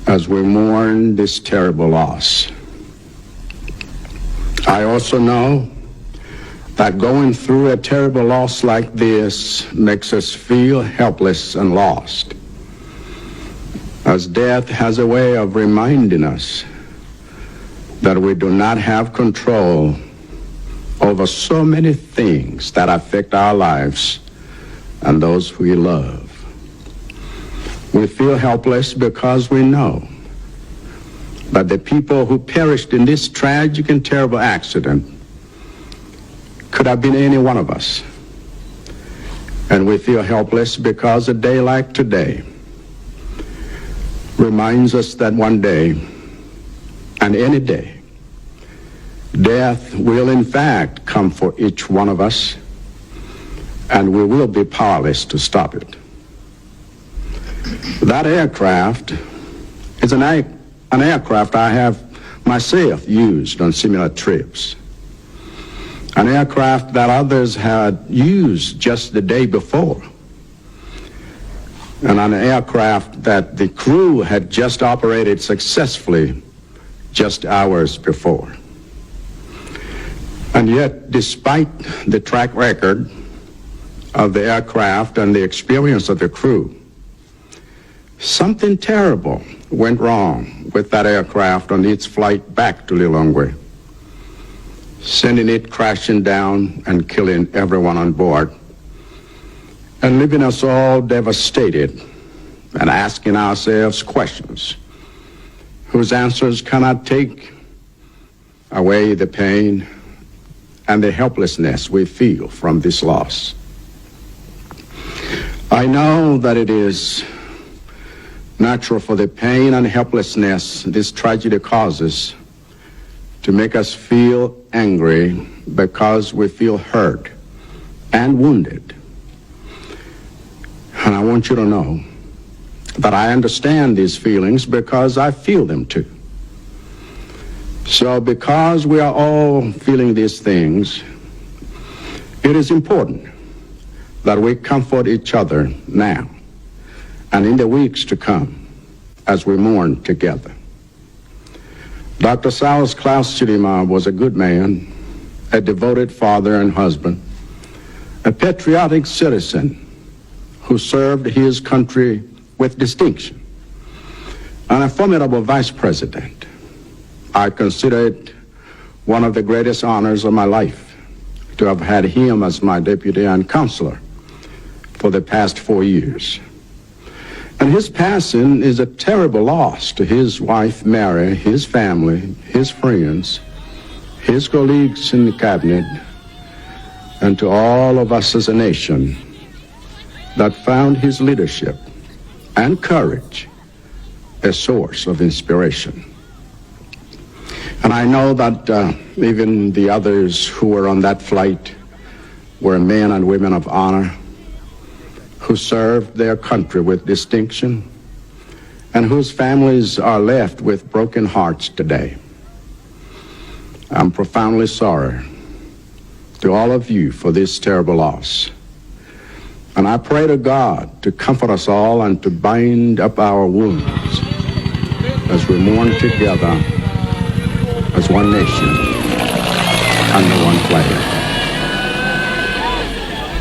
as we mourn this terrible loss. I also know that going through a terrible loss like this makes us feel helpless and lost, as death has a way of reminding us that we do not have control over so many things that affect our lives and those we love. We feel helpless because we know that the people who perished in this tragic and terrible accident could have been any one of us. And we feel helpless because a day like today reminds us that one day, and any day, death will in fact come for each one of us, and we will be powerless to stop it. That aircraft is an aircraft I have myself used on similar trips. An aircraft that others had used just the day before. And an aircraft that the crew had just operated successfully just hours before. And yet, despite the track record of the aircraft and the experience of the crew, something terrible went wrong with that aircraft on its flight back to Lilongwe, sending it crashing down and killing everyone on board, and leaving us all devastated and asking ourselves questions whose answers cannot take away the pain and the helplessness we feel from this loss. I know that it is natural for the pain and helplessness this tragedy causes to make us feel angry because we feel hurt and wounded. And I want you to know that I understand these feelings because I feel them too. So because we are all feeling these things, it is important that we comfort each other now and in the weeks to come as we mourn together. Dr. Saus Klaus Chidima was a good man, a devoted father and husband, a patriotic citizen who served his country with distinction, and a formidable vice president. I consider it one of the greatest honors of my life to have had him as my deputy and counselor for the past 4 years. And his passing is a terrible loss to his wife, Mary, his family, his friends, his colleagues in the cabinet, and to all of us as a nation that found his leadership and courage a source of inspiration. And I know that even the others who were on that flight were men and women of honor who served their country with distinction and whose families are left with broken hearts today. I'm profoundly sorry to all of you for this terrible loss. And I pray to God to comfort us all and to bind up our wounds as we mourn together as one nation under one flag.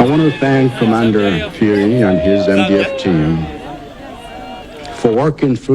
I want to thank Commander Fury and his MDF team for working through